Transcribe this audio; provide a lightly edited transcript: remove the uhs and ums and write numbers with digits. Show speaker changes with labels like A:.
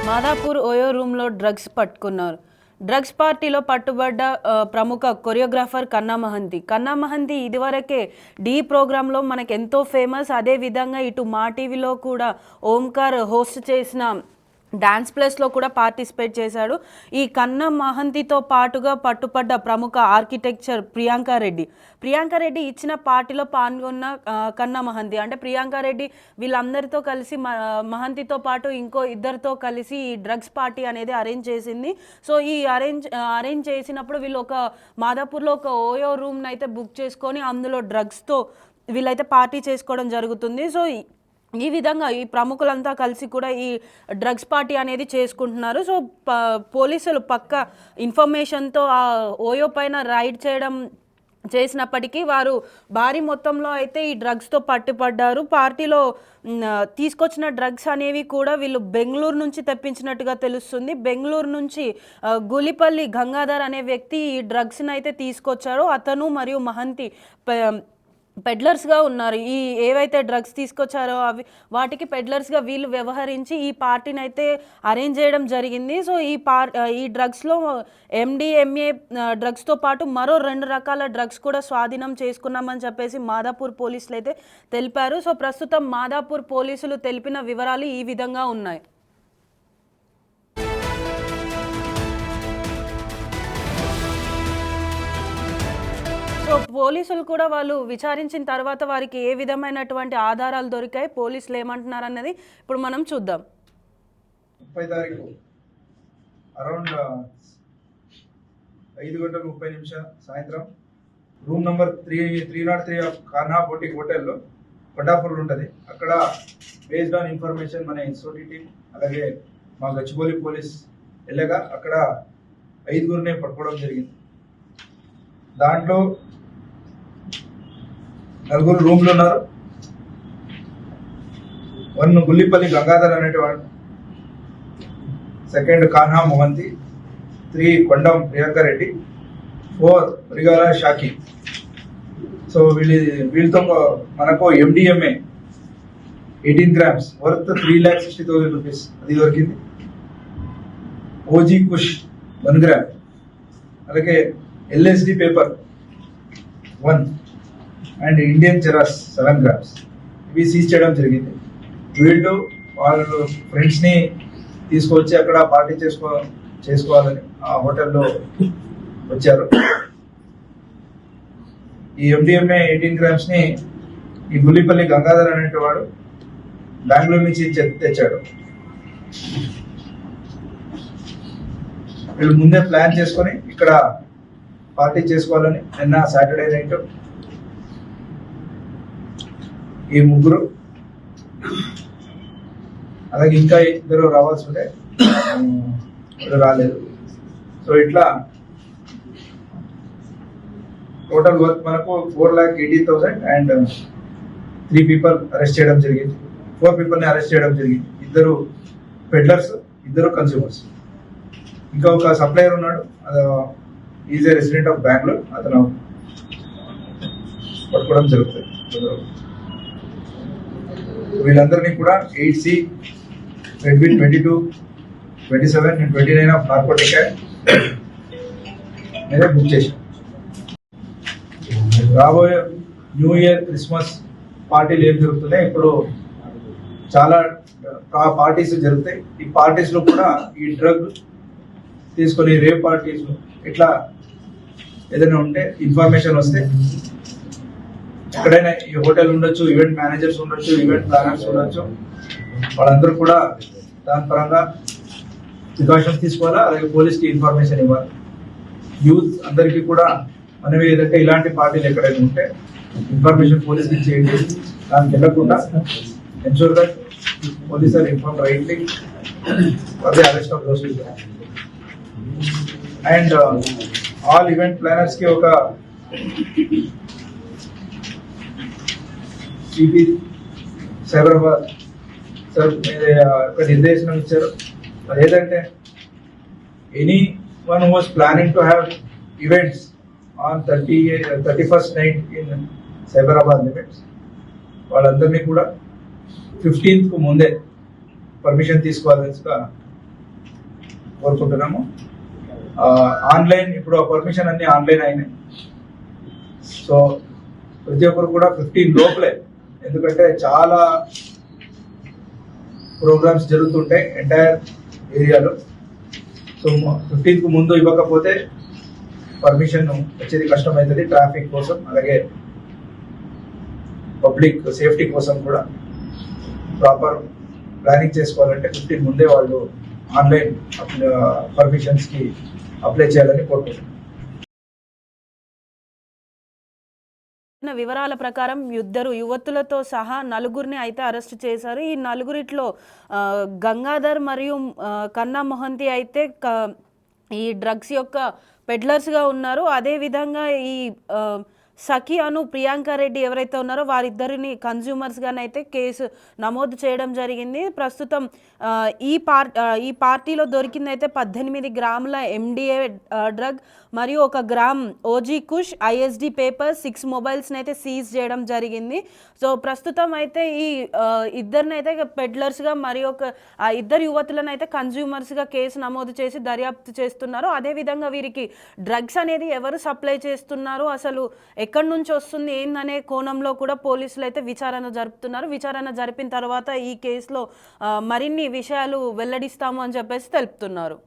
A: Madhapur OYO రూమ్లో drugs పట్టుకున్నారు. Drugs పార్టీలో పట్టుబడ్డ ప్రముఖ కొరియోగ్రాఫర్ కన్నా మహంతి ఇదివరకే డి ప్రోగ్రాంలో మనకు ఎంతో ఫేమస్. అదేవిధంగా ఇటు మా టీవీలో కూడా ఓంకార్ హోస్ట్ చేసిన డాన్స్ ప్లేస్లో కూడా పార్టిసిపేట్ చేశాడు. ఈ కన్నా మహంతితో పాటుగా పట్టుపడ్డ ప్రముఖ ఆర్కిటెక్చర్ ప్రియాంక రెడ్డి ఇచ్చిన పార్టీలో పాల్గొన్న కన్నా మహంతి అంటే ప్రియాంక రెడ్డి వీళ్ళందరితో కలిసి మహంతితో పాటు ఇంకో ఇద్దరితో కలిసి ఈ డ్రగ్స్ పార్టీ అనేది అరేంజ్ చేసింది. సో ఈ అరేంజ్ చేసినప్పుడు వీళ్ళు ఒక మాదాపూర్లో ఒక ఓయో రూమ్ని అయితే బుక్ చేసుకొని అందులో డ్రగ్స్తో వీళ్ళైతే పార్టీ చేసుకోవడం జరుగుతుంది. సో ఈ విధంగా ఈ ప్రముఖులంతా కలిసి కూడా ఈ డ్రగ్స్ పార్టీ అనేది చేసుకుంటున్నారు. సో పోలీసులు పక్క ఇన్ఫర్మేషన్తో ఆ ఓయో పైన రైడ్ చేసినప్పటికీ వారు భారీ మొత్తంలో అయితే ఈ డ్రగ్స్తో పట్టుపడ్డారు. పార్టీలో తీసుకొచ్చిన డ్రగ్స్ అనేవి కూడా వీళ్ళు బెంగళూరు నుంచి తెప్పించినట్టుగా తెలుస్తుంది. బెంగళూరు నుంచి గులిపల్లి గంగాధర్ అనే వ్యక్తి ఈ డ్రగ్స్ని అయితే తీసుకొచ్చారు. అతను మరియు మహంతి పెడ్లర్స్గా ఉన్నారు. ఈ ఏవైతే డ్రగ్స్ తీసుకొచ్చారో వాటికి పెడ్లర్స్గా వీళ్ళు వ్యవహరించి ఈ పార్టీని అయితే అరేంజ్ చేయడం జరిగింది. సో ఈ డ్రగ్స్లో MDMA డ్రగ్స్తో పాటు మరో 2 రకాల డ్రగ్స్ కూడా స్వాధీనం చేసుకున్నామని చెప్పేసి మాదాపూర్ పోలీసులు అయితే తెలిపారు. సో ప్రస్తుతం మాదాపూర్ పోలీసులు తెలిపిన వివరాలు ఈ విధంగా ఉన్నాయి. సో పోలీసులు కూడా వాళ్ళు విచారించిన తర్వాత వారికి ఏ విధమైనటువంటి ఆధారాలు దొరికాయి, పోలీసులు ఏమంటున్నారు అన్నది ఇప్పుడు మనం చూద్దాం.
B: 30 తారీఖు అరౌండ్ 5:30 సాయంత్రం room number 303 of Kanha boutique హోటల్లో కొండాపూర్లో ఉంటుంది. అక్కడ బేస్డ్ ఆన్ ఇన్ఫర్మేషన్ మన ఎస్ఓటీ టీమ్ అలాగే మా గచ్చిబౌలి పోలీస్ వెళ్ళగా అక్కడ 5గురిని పట్టుకోవడం జరిగింది. దాంట్లో 4 రూమ్లు ఉన్నారు. 1 గుల్లిపల్లి గంగాధర్ అనేటివాడు, 2 కాన్హా మహంతి, 3 కొండం ప్రియాంక రెడ్డి, 4 రిగాల షాకి. సో వీళ్ళతో మనకు MDMA 18 grams వర్త్ 3,60,000 రూపీస్ అది దొరికింది. ఓజీ కుష్ 1 గ్రామ్, అలాగే LSD paper 1 and Indian charas 7 grams ఇవి సీజ్ చేయడం జరిగింది. వీళ్ళు వాళ్ళు ఫ్రెండ్స్ని తీసుకొచ్చి అక్కడ పార్టీ చేసుకోవాలని ఆ హోటల్లో వచ్చారు. ఈ MDMA 18 grams ఈ గుల్లిపల్లి గంగాధర్ అనేటివాడు బెంగళూరు నుంచి తెచ్చాడు. వీళ్ళు ముందే ప్లాన్ చేసుకొని ఇక్కడ పార్టీ చేసుకోవాలని నిన్న సాటర్డే నైట్ ఈ 3 అలాగే ఇంకా 2 రావాల్సి ఉంటే రాలేదు. సో ఇట్లా టోటల్ వర్క్ మనకు 4,80,000 అండ్ 3 people అరెస్ట్ చేయడం జరిగింది. 4 peopleని అరెస్ట్ చేయడం జరిగింది. 2 పెడ్లర్స్, 2 కన్స్యూమర్స్. ఇంకా ఒక సప్లయర్ ఉన్నాడు, is a resident of Bengaluru, అతను పట్టుకోవడం జరుగుతుంది. వీళ్ళందరినీ కూడా 8C రెడ్బిట్ 22, 27 and 29 of narcotic act మీద బుక్ చేశాం. రాబోయే న్యూ ఇయర్, క్రిస్మస్ పార్టీలు ఏం జరుగుతున్నాయి, ఇప్పుడు చాలా పార్టీస్ జరుగుతాయి. ఈ పార్టీస్లో కూడా ఈ డ్రగ్ తీసుకొని రేప్ పార్టీస్ ఇట్లా ఏదైనా ఉంటే ఇన్ఫర్మేషన్ వస్తే ఎక్కడైనా ఈ హోటల్ ఉండొచ్చు, ఈవెంట్ మేనేజర్స్ ఉండొచ్చు, ఈవెంట్ ప్లానర్స్ ఉండొచ్చు, వాళ్ళందరూ కూడా దాని పరంగా ప్రికాషన్స్ తీసుకోవాలా. అలాగే పోలీస్కి ఇన్ఫర్మేషన్ ఇవ్వాలి. యూత్ అందరికీ కూడా మనవి ఏదంటే ఇలాంటి పార్టీలు ఎక్కడైనా ఉంటే ఇన్ఫర్మేషన్ పోలీస్కి చేయండి. దానికి వెళ్ళకుండా ensure that police are inform rightly for the arrest of those people. And all event planners కి ఒక సిపి సైబరాబాద్ సార్ ఒక నిర్దేశనం ఇచ్చారు. అది ఏదంటే any one who was planning to have events on 31st night in Cyberabad limits వాళ్ళందరినీ కూడా 15th ముందే permission తీసుకోవాల్సిగా కోరుకుంటున్నాము. ఆన్లైన్ ఇప్పుడు పర్మిషన్ అన్ని ఆన్లైన్ అయినాయి. సో ప్రతి ఒక్కరు కూడా 15 లోపలే, ఎందుకంటే చాలా ప్రోగ్రామ్స్ జరుగుతుంటాయి ఎంటైర్ ఏరియాలో. సో 15కు ముందు ఇవ్వకపోతే పర్మిషన్ వచ్చేది కష్టమవుతుంది ట్రాఫిక్ కోసం, అలాగే పబ్లిక్ సేఫ్టీ కోసం కూడా ప్రాపర్ ప్లానింగ్ చేసుకోవాలంటే 15 ముందే వాళ్ళు ఆన్లైన్ పర్మిషన్స్కి అప్లై చేయాలని కోరుకుంటున్నాను.
A: వివరాల ప్రకారం ఇద్దరు యువతులతో సహా నలుగురిని అయితే అరెస్ట్ చేశారు. ఈ నలుగురిట్లో గంగాధర్ మరియు కన్నా మొహంతి అయితే ఈ డ్రగ్స్ యొక్క పెడ్లర్స్గా ఉన్నారు. అదేవిధంగా ఈ సఖి అను ప్రియాంక రెడ్డి ఎవరైతే ఉన్నారో వారిద్దరిని కన్జ్యూమర్స్గానైతే కేసు నమోదు చేయడం జరిగింది. ప్రస్తుతం ఈ పార్టీలో దొరికిందైతే 18 గ్రాముల MDA డ్రగ్ మరియు 1 గ్రామ్ ఓజీ కుష్, ISD పేపర్స్, 6 మొబైల్స్ని అయితే సీజ్ చేయడం జరిగింది. సో ప్రస్తుతం అయితే ఈ ఇద్దరిని అయితే పెడ్లర్స్గా మరియు ఇద్దరు యువతులను అయితే కన్జ్యూమర్స్గా కేసు నమోదు చేసి దర్యాప్తు చేస్తున్నారు. అదేవిధంగా వీరికి డ్రగ్స్ అనేది ఎవరు సప్లై చేస్తున్నారు, అసలు ఎక్కడి నుంచి వస్తుంది ఏందనే కోణంలో కూడా పోలీసులు అయితే విచారణ జరుపుతున్నారు. విచారణ జరిపిన తర్వాత ఈ కేసులో మరిన్ని విషయాలు వెల్లడిస్తాము అని చెప్పేసి తెలుపుతున్నారు.